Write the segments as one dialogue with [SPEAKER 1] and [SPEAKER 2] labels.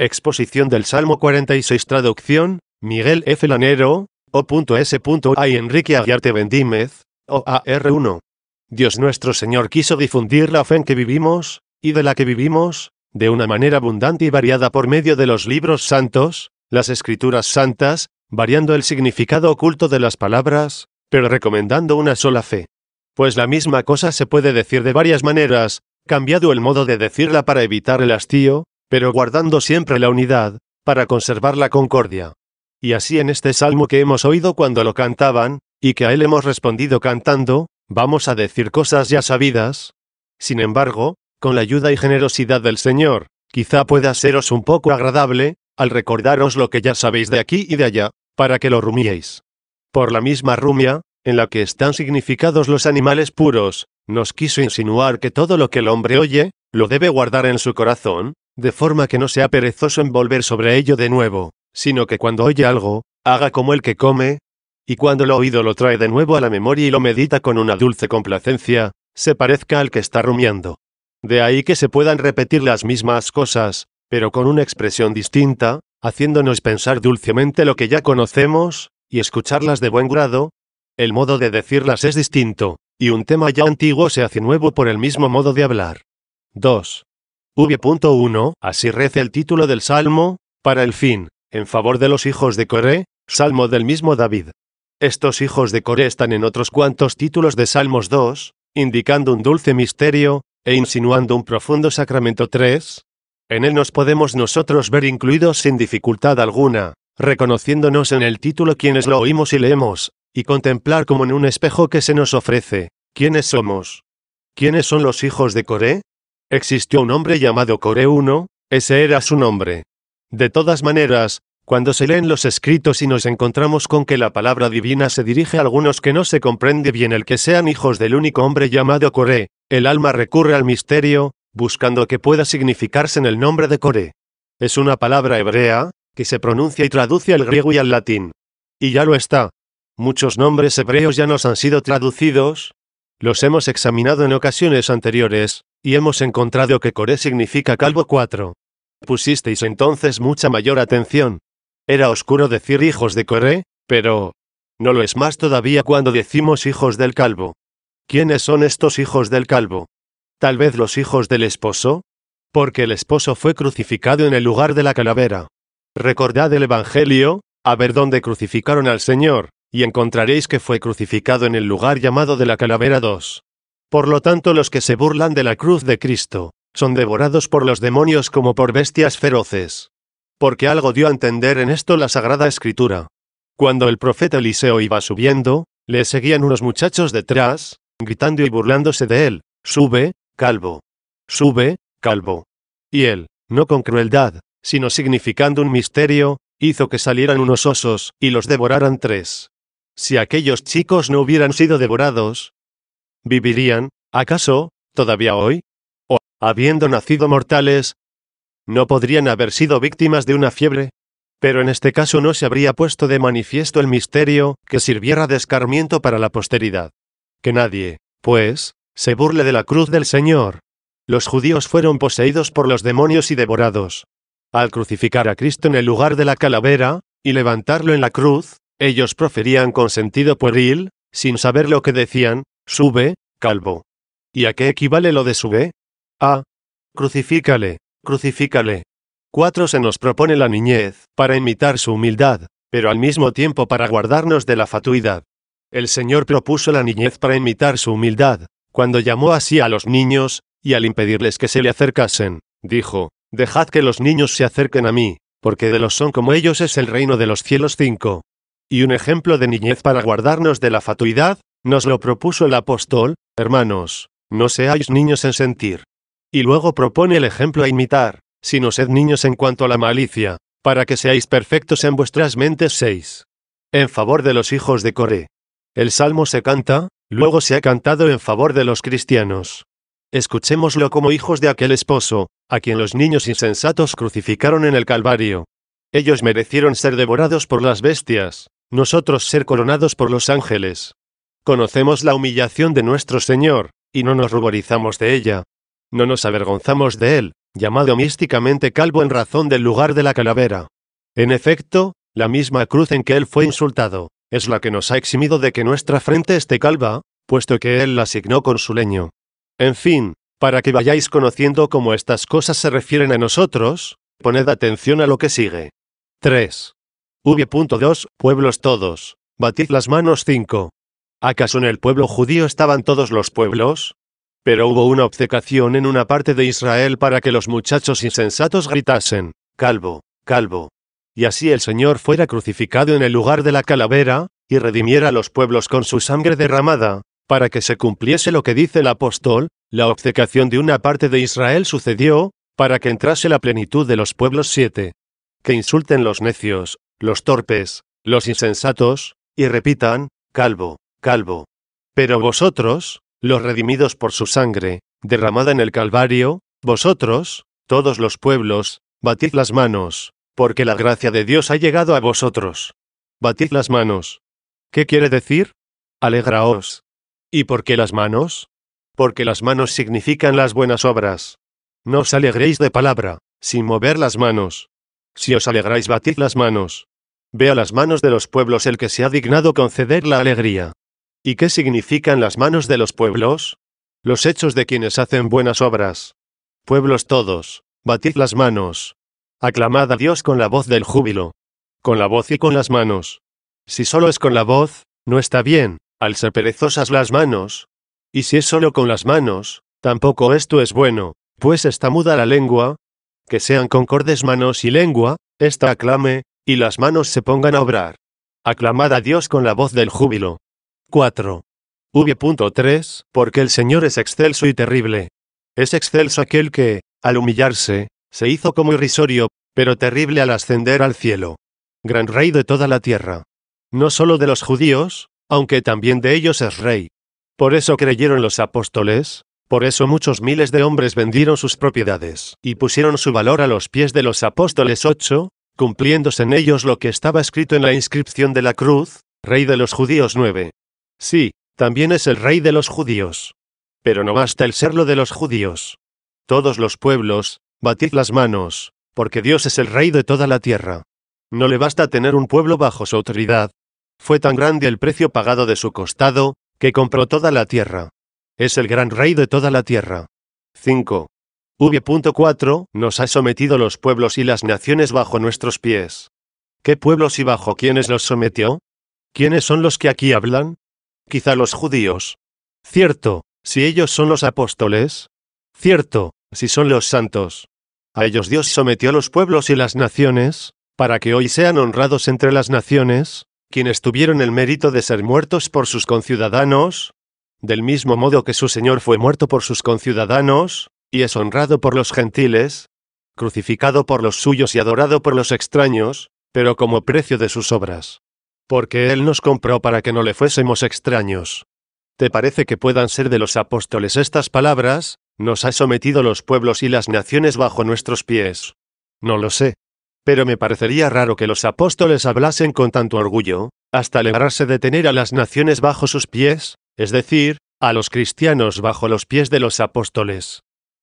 [SPEAKER 1] Exposición del Salmo 46. Traducción, Miguel F. Lanero, O.S.A. y Enrique Aguiarte Bendímez, OAR1. Dios nuestro Señor quiso difundir la fe en que vivimos, y de la que vivimos, de una manera abundante y variada por medio de los libros santos, las escrituras santas, variando el significado oculto de las palabras, pero recomendando una sola fe. Pues la misma cosa se puede decir de varias maneras, cambiado el modo de decirla para evitar el hastío, pero guardando siempre la unidad, para conservar la concordia. Y así en este salmo que hemos oído cuando lo cantaban, y que a él hemos respondido cantando, vamos a decir cosas ya sabidas. Sin embargo, con la ayuda y generosidad del Señor, quizá pueda seros un poco agradable, al recordaros lo que ya sabéis de aquí y de allá, para que lo rumiéis. Por la misma rumia, en la que están significados los animales puros, nos quiso insinuar que todo lo que el hombre oye, lo debe guardar en su corazón, de forma que no sea perezoso en volver sobre ello de nuevo, sino que cuando oye algo, haga como el que come, y cuando lo oído lo trae de nuevo a la memoria y lo medita con una dulce complacencia, se parezca al que está rumiando. De ahí que se puedan repetir las mismas cosas, pero con una expresión distinta, haciéndonos pensar dulcemente lo que ya conocemos, y escucharlas de buen grado. El modo de decirlas es distinto, y un tema ya antiguo se hace nuevo por el mismo modo de hablar. 2. V.1. Así reza el título del Salmo, para el fin, en favor de los hijos de Coré, Salmo del mismo David. Estos hijos de Coré están en otros cuantos títulos de Salmos 2, indicando un dulce misterio, e insinuando un profundo sacramento 3. En él nos podemos nosotros ver incluidos sin dificultad alguna, reconociéndonos en el título quienes lo oímos y leemos, y contemplar como en un espejo que se nos ofrece, ¿quiénes somos? ¿Quiénes son los hijos de Coré? Existió un hombre llamado Coré I, ese era su nombre. De todas maneras, cuando se leen los escritos y nos encontramos con que la palabra divina se dirige a algunos que no se comprende bien el que sean hijos del único hombre llamado Coré, el alma recurre al misterio, buscando que pueda significarse en el nombre de Coré. Es una palabra hebrea, que se pronuncia y traduce al griego y al latín. Y ya lo está. Muchos nombres hebreos ya nos han sido traducidos. Los hemos examinado en ocasiones anteriores, y hemos encontrado que Coré significa calvo 4. Pusisteis entonces mucha mayor atención. Era oscuro decir hijos de Coré, pero no lo es más todavía cuando decimos hijos del calvo. ¿Quiénes son estos hijos del calvo? ¿Tal vez los hijos del esposo? Porque el esposo fue crucificado en el lugar de la calavera. Recordad el Evangelio, a ver dónde crucificaron al Señor, y encontraréis que fue crucificado en el lugar llamado de la calavera 2. Por lo tanto, los que se burlan de la cruz de Cristo, son devorados por los demonios como por bestias feroces. Porque algo dio a entender en esto la Sagrada Escritura. Cuando el profeta Eliseo iba subiendo, le seguían unos muchachos detrás, gritando y burlándose de él, sube, calvo. Sube, calvo. Y él, no con crueldad, sino significando un misterio, hizo que salieran unos osos, y los devoraran 3. Si aquellos chicos no hubieran sido devorados, ¿vivirían, acaso, todavía hoy? ¿O, habiendo nacido mortales, no podrían haber sido víctimas de una fiebre? Pero en este caso no se habría puesto de manifiesto el misterio, que sirviera de escarmiento para la posteridad. Que nadie, pues, se burle de la cruz del Señor. Los judíos fueron poseídos por los demonios y devorados. Al crucificar a Cristo en el lugar de la calavera, y levantarlo en la cruz, ellos proferían con sentido pueril, sin saber lo que decían, sube, calvo. ¿Y a qué equivale lo de sube? A. Crucifícale, crucifícale. 4. Se nos propone la niñez, para imitar su humildad, pero al mismo tiempo para guardarnos de la fatuidad. El Señor propuso la niñez para imitar su humildad, cuando llamó así a los niños, y al impedirles que se le acercasen, dijo, dejad que los niños se acerquen a mí, porque de los son como ellos es el reino de los cielos. 5. Y un ejemplo de niñez para guardarnos de la fatuidad, nos lo propuso el apóstol, hermanos, no seáis niños en sentir. Y luego propone el ejemplo a imitar, sino sed niños en cuanto a la malicia, para que seáis perfectos en vuestras mentes. 6. En favor de los hijos de Coré. El salmo se canta, luego se ha cantado en favor de los cristianos. Escuchémoslo como hijos de aquel esposo, a quien los niños insensatos crucificaron en el Calvario. Ellos merecieron ser devorados por las bestias, nosotros ser coronados por los ángeles. Conocemos la humillación de nuestro Señor, y no nos ruborizamos de ella. No nos avergonzamos de él, llamado místicamente calvo en razón del lugar de la calavera. En efecto, la misma cruz en que él fue insultado, es la que nos ha eximido de que nuestra frente esté calva, puesto que él la asignó con su leño. En fin, para que vayáis conociendo cómo estas cosas se refieren a nosotros, poned atención a lo que sigue. 3. V.2 Pueblos todos, batid las manos. 5. ¿Acaso en el pueblo judío estaban todos los pueblos? Pero hubo una obcecación en una parte de Israel para que los muchachos insensatos gritasen, calvo, calvo. Y así el Señor fuera crucificado en el lugar de la calavera, y redimiera a los pueblos con su sangre derramada, para que se cumpliese lo que dice el apóstol, la obcecación de una parte de Israel sucedió, para que entrase la plenitud de los pueblos. 7. Que insulten los necios, los torpes, los insensatos, y repitan, calvo, calvo. Pero vosotros, los redimidos por su sangre, derramada en el Calvario, vosotros, todos los pueblos, batid las manos, porque la gracia de Dios ha llegado a vosotros. Batid las manos. ¿Qué quiere decir? Alegraos. ¿Y por qué las manos? Porque las manos significan las buenas obras. No os alegréis de palabra, sin mover las manos. Si os alegráis, batid las manos. Ve a las manos de los pueblos el que se ha dignado conceder la alegría. ¿Y qué significan las manos de los pueblos? Los hechos de quienes hacen buenas obras. Pueblos todos, batid las manos. Aclamad a Dios con la voz del júbilo. Con la voz y con las manos. Si solo es con la voz, no está bien, al ser perezosas las manos. Y si es solo con las manos, tampoco esto es bueno, pues está muda la lengua. Que sean concordes manos y lengua, esta aclame, y las manos se pongan a obrar. Aclamad a Dios con la voz del júbilo. 4. V.3 Porque el Señor es excelso y terrible. Es excelso aquel que, al humillarse, se hizo como irrisorio, pero terrible al ascender al cielo. Gran rey de toda la tierra. No solo de los judíos, aunque también de ellos es rey. Por eso creyeron los apóstoles, por eso muchos miles de hombres vendieron sus propiedades, y pusieron su valor a los pies de los apóstoles. 8. Cumpliéndose en ellos lo que estaba escrito en la inscripción de la cruz, Rey de los judíos. 9. Sí, también es el rey de los judíos. Pero no basta el serlo de los judíos. Todos los pueblos, batid las manos, porque Dios es el rey de toda la tierra. No le basta tener un pueblo bajo su autoridad. Fue tan grande el precio pagado de su costado, que compró toda la tierra. Es el gran rey de toda la tierra. 5. V.4 Nos ha sometido los pueblos y las naciones bajo nuestros pies. ¿Qué pueblos y bajo quiénes los sometió? ¿Quiénes son los que aquí hablan? Quizá los judíos. Cierto, si ellos son los apóstoles. Cierto, si son los santos. A ellos Dios sometió los pueblos y las naciones, para que hoy sean honrados entre las naciones, quienes tuvieron el mérito de ser muertos por sus conciudadanos, del mismo modo que su Señor fue muerto por sus conciudadanos, y es honrado por los gentiles, crucificado por los suyos y adorado por los extraños, pero como precio de sus obras. Porque Él nos compró para que no le fuésemos extraños. ¿Te parece que puedan ser de los apóstoles estas palabras? Nos ha sometido los pueblos y las naciones bajo nuestros pies. No lo sé. Pero me parecería raro que los apóstoles hablasen con tanto orgullo, hasta alegrarse de tener a las naciones bajo sus pies, es decir, a los cristianos bajo los pies de los apóstoles.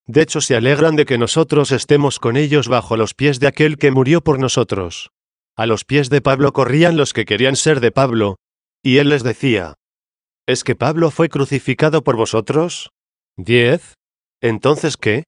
[SPEAKER 1] De hecho, se alegran de que nosotros estemos con ellos bajo los pies de aquel que murió por nosotros. A los pies de Pablo corrían los que querían ser de Pablo, y él les decía, ¿es que Pablo fue crucificado por vosotros? 10. ¿Entonces qué?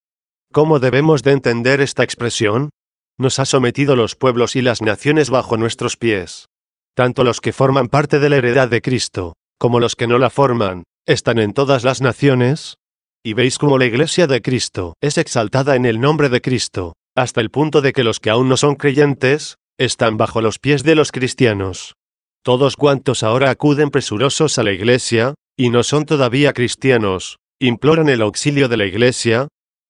[SPEAKER 1] ¿Cómo debemos de entender esta expresión? Nos ha sometido los pueblos y las naciones bajo nuestros pies. Tanto los que forman parte de la heredad de Cristo, como los que no la forman, están en todas las naciones. Y veis cómo la Iglesia de Cristo es exaltada en el nombre de Cristo, hasta el punto de que los que aún no son creyentes, están bajo los pies de los cristianos. Todos cuantos ahora acuden presurosos a la Iglesia, y no son todavía cristianos, imploran el auxilio de la Iglesia.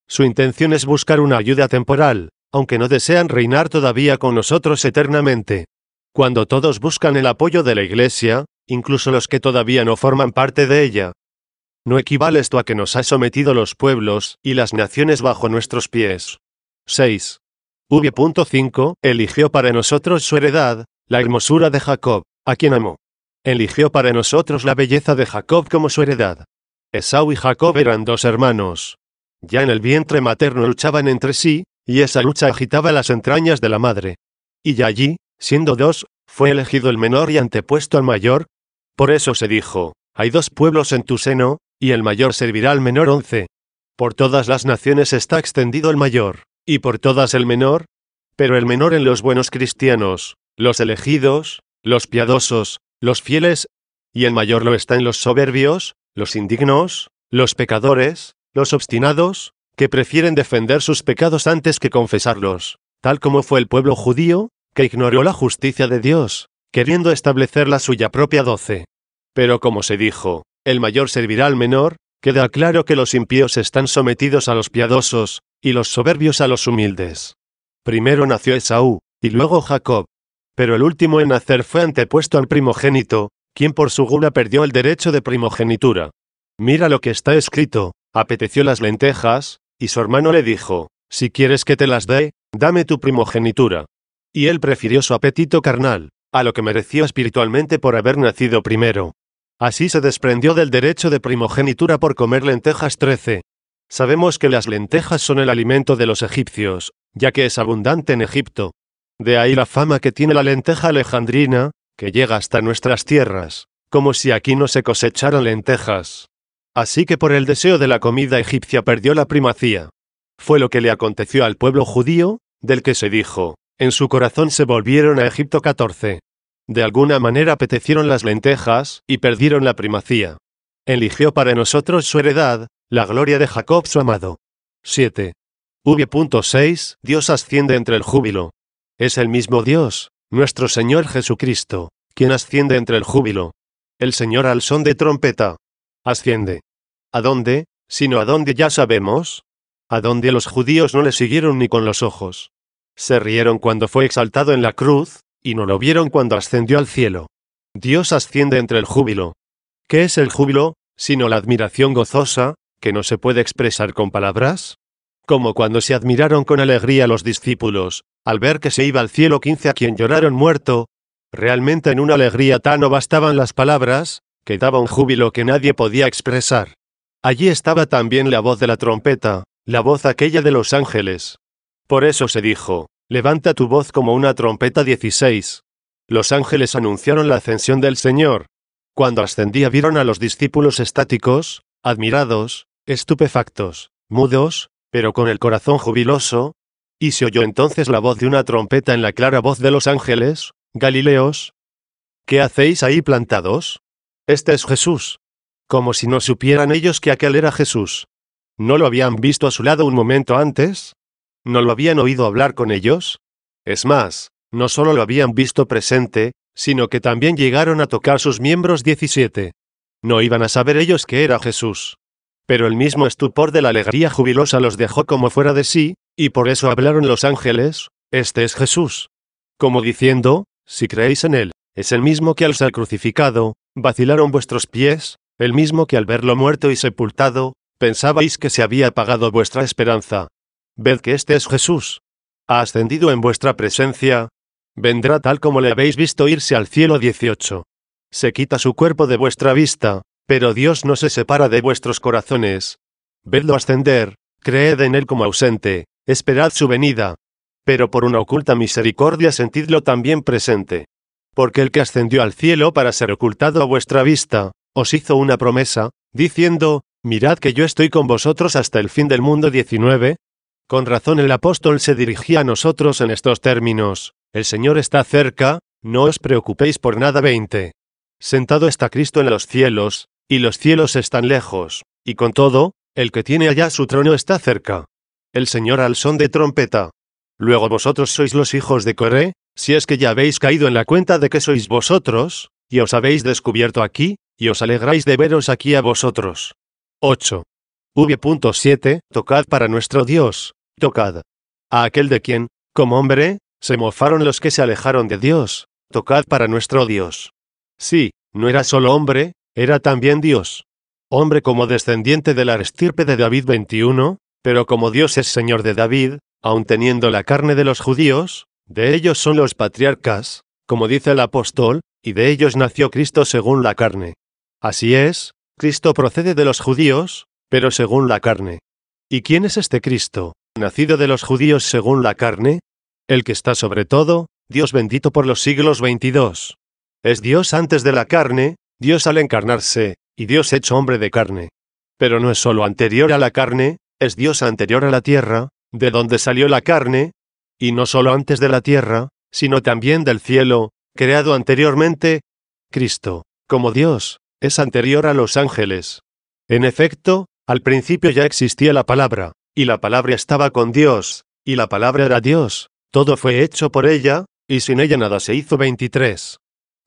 [SPEAKER 1] Su intención es buscar una ayuda temporal, aunque no desean reinar todavía con nosotros eternamente. Cuando todos buscan el apoyo de la Iglesia, incluso los que todavía no forman parte de ella, no equivale esto a que nos ha sometido los pueblos y las naciones bajo nuestros pies. 6. V.5 Eligió para nosotros su heredad, la hermosura de Jacob, a quien amó. Eligió para nosotros la belleza de Jacob como su heredad. Esau y Jacob eran dos hermanos. Ya en el vientre materno luchaban entre sí, y esa lucha agitaba las entrañas de la madre. Y ya allí, siendo dos, fue elegido el menor y antepuesto al mayor. Por eso se dijo, hay dos pueblos en tu seno, y el mayor servirá al menor. 11. Por todas las naciones está extendido el mayor, y por todas el menor. Pero el menor en los buenos cristianos, los elegidos, los piadosos, los fieles, y el mayor lo está en los soberbios, los indignos, los pecadores, los obstinados, que prefieren defender sus pecados antes que confesarlos, tal como fue el pueblo judío, que ignoró la justicia de Dios, queriendo establecer la suya propia. 12. Pero como se dijo, el mayor servirá al menor, queda claro que los impíos están sometidos a los piadosos, y los soberbios a los humildes. Primero nació Esaú, y luego Jacob. Pero el último en nacer fue antepuesto al primogénito, quien por su gula perdió el derecho de primogenitura. Mira lo que está escrito, apeteció las lentejas, y su hermano le dijo, si quieres que te las dé, dame tu primogenitura. Y él prefirió su apetito carnal, a lo que mereció espiritualmente por haber nacido primero. Así se desprendió del derecho de primogenitura por comer lentejas. 13. Sabemos que las lentejas son el alimento de los egipcios, ya que es abundante en Egipto. De ahí la fama que tiene la lenteja alejandrina, que llega hasta nuestras tierras, como si aquí no se cosecharan lentejas. Así que por el deseo de la comida egipcia perdió la primacía. Fue lo que le aconteció al pueblo judío, del que se dijo, en su corazón se volvieron a Egipto. 14. De alguna manera apetecieron las lentejas, y perdieron la primacía. Eligió para nosotros su heredad, la gloria de Jacob su amado. 7. V.6. Dios asciende entre el júbilo. Es el mismo Dios, nuestro Señor Jesucristo, quien asciende entre el júbilo. El Señor al son de trompeta. Asciende. ¿A dónde? Sino a dónde ya sabemos. A dónde los judíos no le siguieron ni con los ojos. Se rieron cuando fue exaltado en la cruz, y no lo vieron cuando ascendió al cielo. Dios asciende entre el júbilo. ¿Qué es el júbilo, sino la admiración gozosa, que no se puede expresar con palabras? Como cuando se admiraron con alegría los discípulos, al ver que se iba al cielo. 15. A quien lloraron muerto. Realmente en una alegría tal no bastaban las palabras, que daba un júbilo que nadie podía expresar. Allí estaba también la voz de la trompeta, la voz aquella de los ángeles. Por eso se dijo, levanta tu voz como una trompeta. 16. Los ángeles anunciaron la ascensión del Señor. Cuando ascendía vieron a los discípulos estáticos, admirados, estupefactos, mudos, pero con el corazón jubiloso, y se oyó entonces la voz de una trompeta en la clara voz de los ángeles, Galileos, ¿qué hacéis ahí plantados? Este es Jesús. Como si no supieran ellos que aquel era Jesús. ¿No lo habían visto a su lado un momento antes? ¿No lo habían oído hablar con ellos? Es más, no solo lo habían visto presente, sino que también llegaron a tocar sus miembros. 17. No iban a saber ellos que era Jesús. Pero el mismo estupor de la alegría jubilosa los dejó como fuera de sí, y por eso hablaron los ángeles, este es Jesús. Como diciendo, si creéis en él, es el mismo que al ser crucificado, vacilaron vuestros pies, el mismo que al verlo muerto y sepultado, pensabais que se había apagado vuestra esperanza. Ved que este es Jesús. Ha ascendido en vuestra presencia. Vendrá tal como le habéis visto irse al cielo. 18. Se quita su cuerpo de vuestra vista, pero Dios no se separa de vuestros corazones. Vedlo ascender, creed en él como ausente, esperad su venida. Pero por una oculta misericordia sentidlo también presente. Porque el que ascendió al cielo para ser ocultado a vuestra vista, os hizo una promesa, diciendo, mirad que yo estoy con vosotros hasta el fin del mundo. 19. Con razón el apóstol se dirigía a nosotros en estos términos, el Señor está cerca, no os preocupéis por nada. 20. Sentado está Cristo en los cielos, y los cielos están lejos, y con todo, el que tiene allá su trono está cerca. El Señor al son de trompeta. Luego vosotros sois los hijos de Coré, si es que ya habéis caído en la cuenta de que sois vosotros, y os habéis descubierto aquí, y os alegráis de veros aquí a vosotros. 8. V.7. Tocad para nuestro Dios, tocad. A aquel de quien, como hombre, se mofaron los que se alejaron de Dios, tocad para nuestro Dios. Sí, no era solo hombre, era también Dios. Hombre como descendiente de la estirpe de David. 21. Pero como Dios es Señor de David, aun teniendo la carne de los judíos, de ellos son los patriarcas, como dice el apóstol, y de ellos nació Cristo según la carne. Así es, Cristo procede de los judíos, pero según la carne. ¿Y quién es este Cristo, nacido de los judíos según la carne? El que está sobre todo, Dios bendito por los siglos 22. Es Dios antes de la carne, Dios al encarnarse, y Dios hecho hombre de carne. Pero no es solo anterior a la carne, es Dios anterior a la tierra, de donde salió la carne, y no solo antes de la tierra, sino también del cielo, creado anteriormente. Cristo, como Dios, es anterior a los ángeles. En efecto, al principio ya existía la palabra, y la palabra estaba con Dios, y la palabra era Dios, todo fue hecho por ella, y sin ella nada se hizo. 23.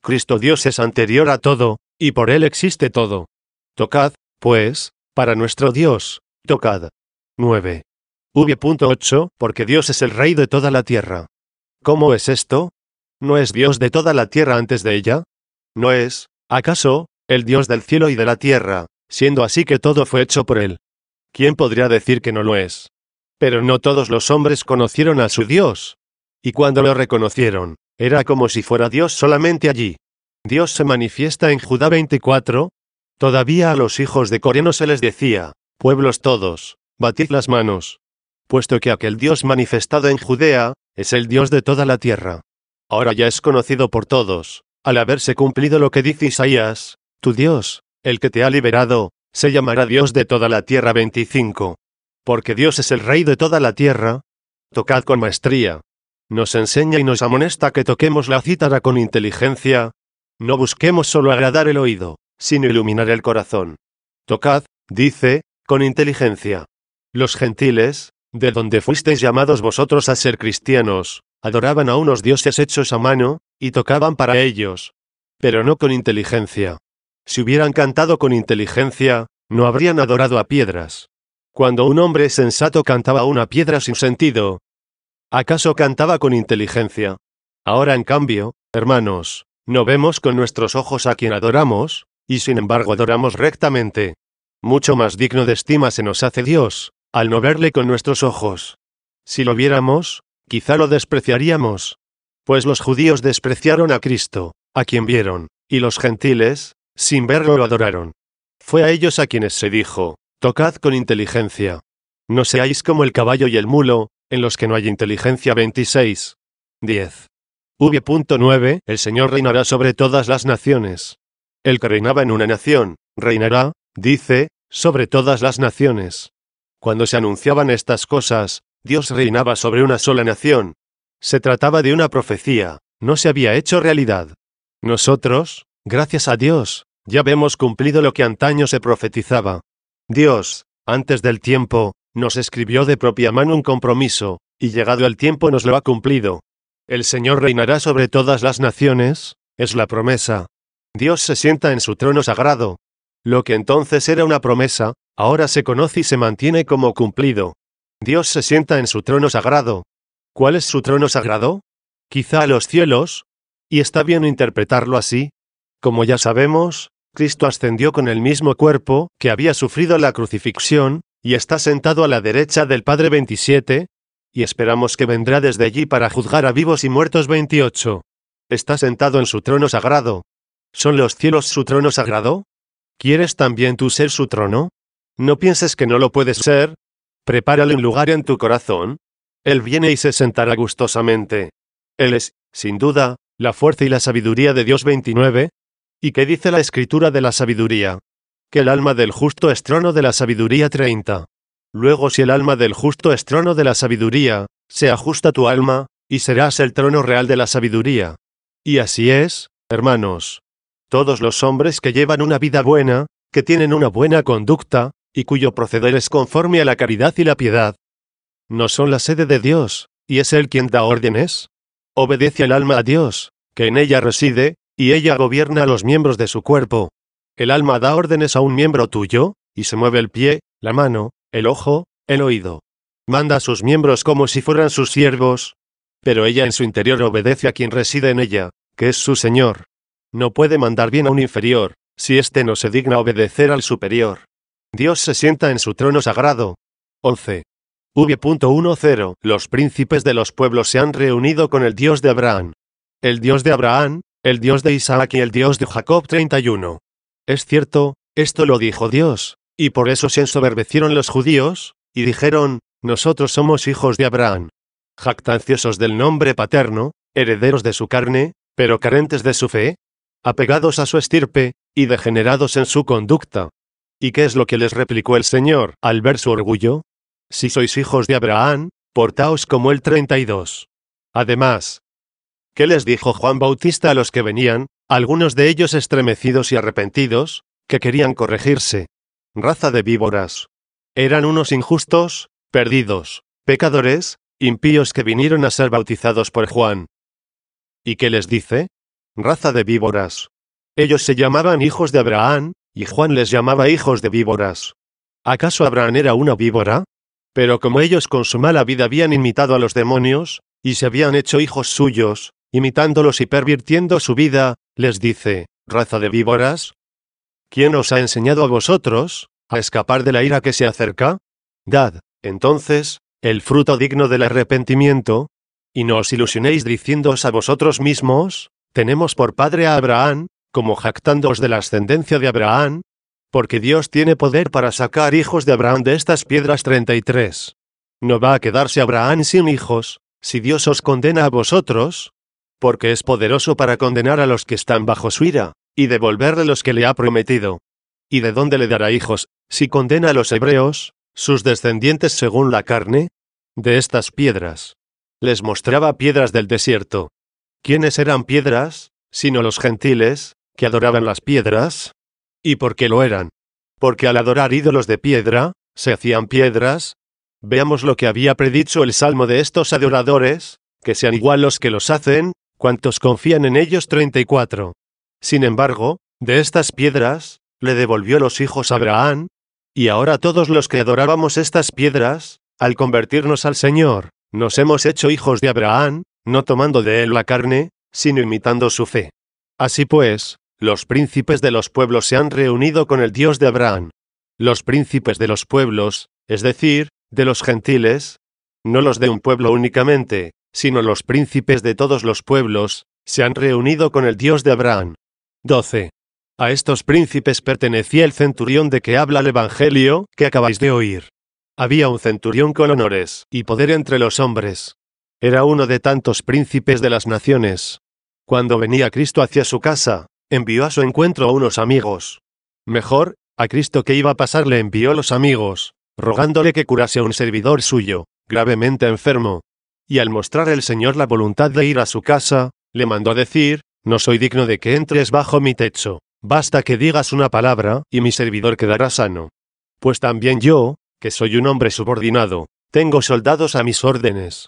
[SPEAKER 1] Cristo Dios es anterior a todo, y por él existe todo. Tocad, pues, para nuestro Dios, tocad. 9. V.8 Porque Dios es el Rey de toda la tierra. ¿Cómo es esto? ¿No es Dios de toda la tierra antes de ella? ¿No es, acaso, el Dios del cielo y de la tierra, siendo así que todo fue hecho por él? ¿Quién podría decir que no lo es? Pero no todos los hombres conocieron a su Dios. Y cuando lo reconocieron, era como si fuera Dios solamente allí. Dios se manifiesta en Judá 24. Todavía a los hijos de Coré no se les decía, pueblos todos, batid las manos. Puesto que aquel Dios manifestado en Judea, es el Dios de toda la tierra. Ahora ya es conocido por todos, al haberse cumplido lo que dice Isaías, tu Dios, el que te ha liberado, se llamará Dios de toda la tierra. 25. Porque Dios es el Rey de toda la tierra. Tocad con maestría. Nos enseña y nos amonesta que toquemos la cítara con inteligencia. No busquemos solo agradar el oído, sino iluminar el corazón. Tocad, dice, con inteligencia. Los gentiles, de donde fuisteis llamados vosotros a ser cristianos, adoraban a unos dioses hechos a mano, y tocaban para ellos. Pero no con inteligencia. Si hubieran cantado con inteligencia, no habrían adorado a piedras. Cuando un hombre sensato cantaba a una piedra sin sentido, ¿acaso cantaba con inteligencia? Ahora en cambio, hermanos, no vemos con nuestros ojos a quien adoramos, y sin embargo adoramos rectamente. Mucho más digno de estima se nos hace Dios, al no verle con nuestros ojos. Si lo viéramos, quizá lo despreciaríamos. Pues los judíos despreciaron a Cristo, a quien vieron, y los gentiles, sin verlo lo adoraron. Fue a ellos a quienes se dijo, tocad con inteligencia. No seáis como el caballo y el mulo, en los que no hay inteligencia. 26. 10. V.9 El Señor reinará sobre todas las naciones. El que reinaba en una nación, reinará, dice, sobre todas las naciones. Cuando se anunciaban estas cosas, Dios reinaba sobre una sola nación. Se trataba de una profecía, no se había hecho realidad. Nosotros, gracias a Dios, ya vemos cumplido lo que antaño se profetizaba. Dios, antes del tiempo, nos escribió de propia mano un compromiso, y llegado el tiempo nos lo ha cumplido. El Señor reinará sobre todas las naciones, es la promesa. Dios se sienta en su trono sagrado. Lo que entonces era una promesa, ahora se conoce y se mantiene como cumplido. Dios se sienta en su trono sagrado. ¿Cuál es su trono sagrado? Quizá a los cielos. ¿Y está bien interpretarlo así? Como ya sabemos, Cristo ascendió con el mismo cuerpo que había sufrido la crucifixión, y está sentado a la derecha del Padre. 27. Y esperamos que vendrá desde allí para juzgar a vivos y muertos. 28. Está sentado en su trono sagrado. ¿Son los cielos su trono sagrado? ¿Quieres también tú ser su trono? No pienses que no lo puedes ser. Prepárale un lugar en tu corazón. Él viene y se sentará gustosamente. Él es, sin duda, la fuerza y la sabiduría de Dios. 29. ¿Y qué dice la Escritura de la sabiduría? Que el alma del justo es trono de la sabiduría. 30. Luego si el alma del justo es trono de la sabiduría, se ajusta tu alma, y serás el trono real de la sabiduría. Y así es, hermanos. Todos los hombres que llevan una vida buena, que tienen una buena conducta, y cuyo proceder es conforme a la caridad y la piedad, no son la sede de Dios, y es Él quien da órdenes. Obedece el alma a Dios, que en ella reside, y ella gobierna a los miembros de su cuerpo. El alma da órdenes a un miembro tuyo, y se mueve el pie, la mano, el ojo, el oído. Manda a sus miembros como si fueran sus siervos. Pero ella en su interior obedece a quien reside en ella, que es su Señor. No puede mandar bien a un inferior, si éste no se digna obedecer al superior. Dios se sienta en su trono sagrado. 11. V.10 Los príncipes de los pueblos se han reunido con el Dios de Abraham. El Dios de Abraham, el Dios de Isaac y el Dios de Jacob. 31. Es cierto, esto lo dijo Dios, y por eso se ensoberbecieron los judíos, y dijeron: nosotros somos hijos de Abraham. Jactanciosos del nombre paterno, herederos de su carne, pero carentes de su fe, apegados a su estirpe, y degenerados en su conducta. ¿Y qué es lo que les replicó el Señor al ver su orgullo? Si sois hijos de Abraham, portaos como él. 32. Además, ¿qué les dijo Juan Bautista a los que venían, algunos de ellos estremecidos y arrepentidos, que querían corregirse? Raza de víboras. Eran unos injustos, perdidos, pecadores, impíos que vinieron a ser bautizados por Juan. ¿Y qué les dice? Raza de víboras. Ellos se llamaban hijos de Abraham, y Juan les llamaba hijos de víboras. ¿Acaso Abraham era una víbora? Pero como ellos con su mala vida habían imitado a los demonios, y se habían hecho hijos suyos, imitándolos y pervirtiendo su vida, les dice: raza de víboras. ¿Quién os ha enseñado a vosotros a escapar de la ira que se acerca? Dad, entonces, el fruto digno del arrepentimiento, y no os ilusionéis diciéndoos a vosotros mismos: tenemos por padre a Abraham, como jactándoos de la ascendencia de Abraham, porque Dios tiene poder para sacar hijos de Abraham de estas piedras. 33. ¿No va a quedarse Abraham sin hijos, si Dios os condena a vosotros? Porque es poderoso para condenar a los que están bajo su ira, y devolverle los que le ha prometido. ¿Y de dónde le dará hijos, si condena a los hebreos, sus descendientes según la carne? De estas piedras. Les mostraba piedras del desierto. ¿Quiénes eran piedras, sino los gentiles, que adoraban las piedras? ¿Y por qué lo eran? Porque al adorar ídolos de piedra, se hacían piedras. Veamos lo que había predicho el Salmo de estos adoradores: que sean igual los que los hacen, cuantos confían en ellos. 34. Sin embargo, de estas piedras, le devolvió los hijos a Abraham, y ahora todos los que adorábamos estas piedras, al convertirnos al Señor, nos hemos hecho hijos de Abraham, no tomando de él la carne, sino imitando su fe. Así pues, los príncipes de los pueblos se han reunido con el Dios de Abraham. Los príncipes de los pueblos, es decir, de los gentiles, no los de un pueblo únicamente, sino los príncipes de todos los pueblos, se han reunido con el Dios de Abraham. 12. A estos príncipes pertenecía el centurión de que habla el Evangelio, que acabáis de oír. Había un centurión con honores y poder entre los hombres. Era uno de tantos príncipes de las naciones. Cuando venía Cristo hacia su casa, envió a su encuentro a unos amigos. Mejor, a Cristo que iba a pasar le envió los amigos, rogándole que curase a un servidor suyo, gravemente enfermo. Y al mostrar el Señor la voluntad de ir a su casa, le mandó a decir: no soy digno de que entres bajo mi techo, basta que digas una palabra, y mi servidor quedará sano. Pues también yo, que soy un hombre subordinado, tengo soldados a mis órdenes.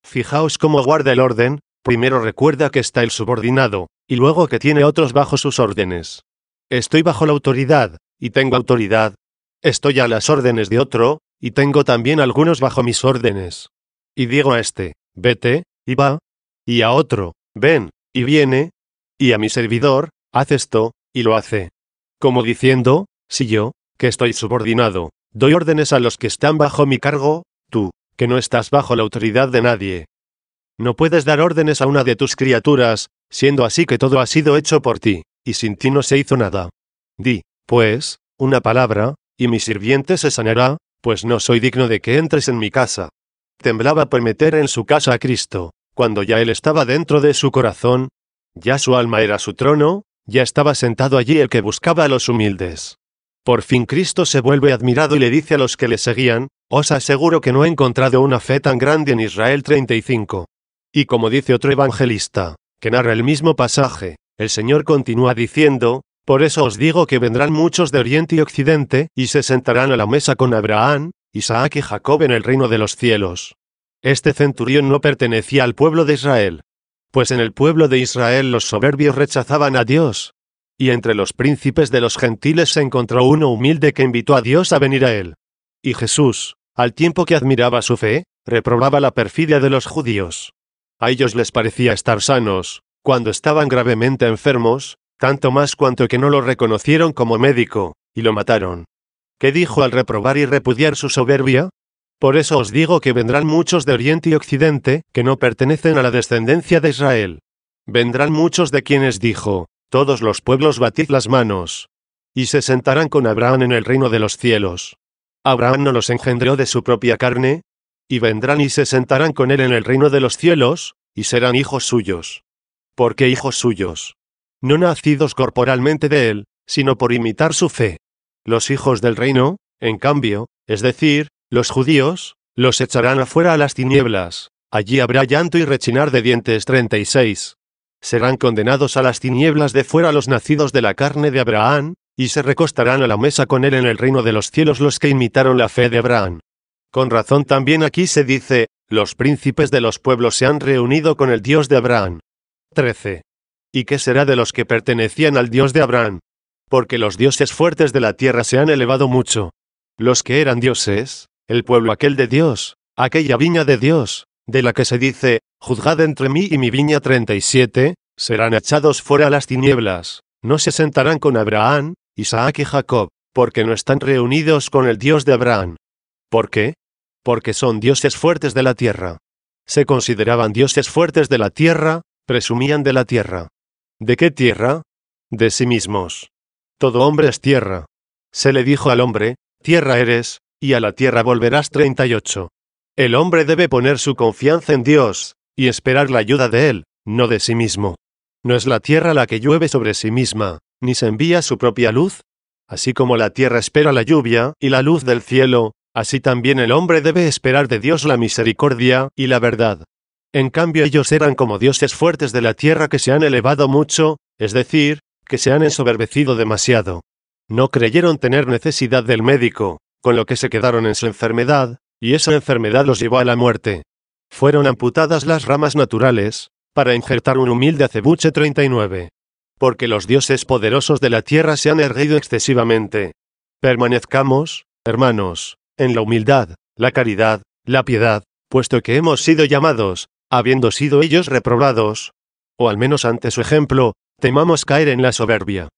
[SPEAKER 1] Fijaos cómo guarda el orden: primero recuerda que está el subordinado, y luego que tiene otros bajo sus órdenes. Estoy bajo la autoridad, y tengo autoridad. Estoy a las órdenes de otro, y tengo también algunos bajo mis órdenes. Y digo a este: vete, y va, y a otro: ven, y viene, y a mi servidor: haz esto, y lo hace. Como diciendo: si yo, que estoy subordinado, doy órdenes a los que están bajo mi cargo, tú, que no estás bajo la autoridad de nadie, no puedes dar órdenes a una de tus criaturas, siendo así que todo ha sido hecho por ti, y sin ti no se hizo nada. Di, pues, una palabra, y mi sirviente se sanará, pues no soy digno de que entres en mi casa. Temblaba por meter en su casa a Cristo, cuando ya él estaba dentro de su corazón. Ya su alma era su trono, ya estaba sentado allí el que buscaba a los humildes. Por fin Cristo se vuelve admirado y le dice a los que le seguían: os aseguro que no he encontrado una fe tan grande en Israel. 35. Y como dice otro evangelista, que narra el mismo pasaje, el Señor continúa diciendo: por eso os digo que vendrán muchos de oriente y occidente, y se sentarán a la mesa con Abraham, Isaac y Jacob en el reino de los cielos. Este centurión no pertenecía al pueblo de Israel, pues en el pueblo de Israel los soberbios rechazaban a Dios, y entre los príncipes de los gentiles se encontró uno humilde que invitó a Dios a venir a él. Y Jesús, al tiempo que admiraba su fe, reprobaba la perfidia de los judíos. A ellos les parecía estar sanos, cuando estaban gravemente enfermos, tanto más cuanto que no lo reconocieron como médico, y lo mataron. ¿Qué dijo al reprobar y repudiar su soberbia? Por eso os digo que vendrán muchos de oriente y occidente, que no pertenecen a la descendencia de Israel. Vendrán muchos de quienes dijo: todos los pueblos batid las manos, y se sentarán con Abraham en el reino de los cielos. ¿Abraham no los engendró de su propia carne? Y vendrán y se sentarán con él en el reino de los cielos, y serán hijos suyos. ¿Por qué hijos suyos? No nacidos corporalmente de él, sino por imitar su fe. Los hijos del reino, en cambio, es decir, los judíos, los echarán afuera a las tinieblas. Allí habrá llanto y rechinar de dientes. 36. Serán condenados a las tinieblas de fuera los nacidos de la carne de Abraham, y se recostarán a la mesa con él en el reino de los cielos los que imitaron la fe de Abraham. Con razón también aquí se dice, los príncipes de los pueblos se han reunido con el Dios de Abraham. 13. ¿Y qué será de los que pertenecían al Dios de Abraham? Porque los dioses fuertes de la tierra se han elevado mucho. Los que eran dioses, el pueblo aquel de Dios, aquella viña de Dios, de la que se dice, juzgad entre mí y mi viña. 37, serán echados fuera a las tinieblas, no se sentarán con Abraham, Isaac y Jacob, porque no están reunidos con el Dios de Abraham. ¿Por qué? Porque son dioses fuertes de la tierra. Se consideraban dioses fuertes de la tierra, presumían de la tierra. ¿De qué tierra? De sí mismos. Todo hombre es tierra. Se le dijo al hombre, tierra eres, y a la tierra volverás. 38. El hombre debe poner su confianza en Dios, y esperar la ayuda de él, no de sí mismo. No es la tierra la que llueve sobre sí misma, ni se envía su propia luz. Así como la tierra espera la lluvia y la luz del cielo, así también el hombre debe esperar de Dios la misericordia y la verdad. En cambio ellos eran como dioses fuertes de la tierra que se han elevado mucho, es decir, que se han ensoberbecido demasiado. No creyeron tener necesidad del médico, con lo que se quedaron en su enfermedad, y esa enfermedad los llevó a la muerte. Fueron amputadas las ramas naturales, para injertar un humilde acebuche. 39. Porque los dioses poderosos de la tierra se han erguido excesivamente. Permanezcamos, hermanos, en la humildad, la caridad, la piedad, puesto que hemos sido llamados, habiendo sido ellos reprobados, o al menos ante su ejemplo, temamos caer en la soberbia.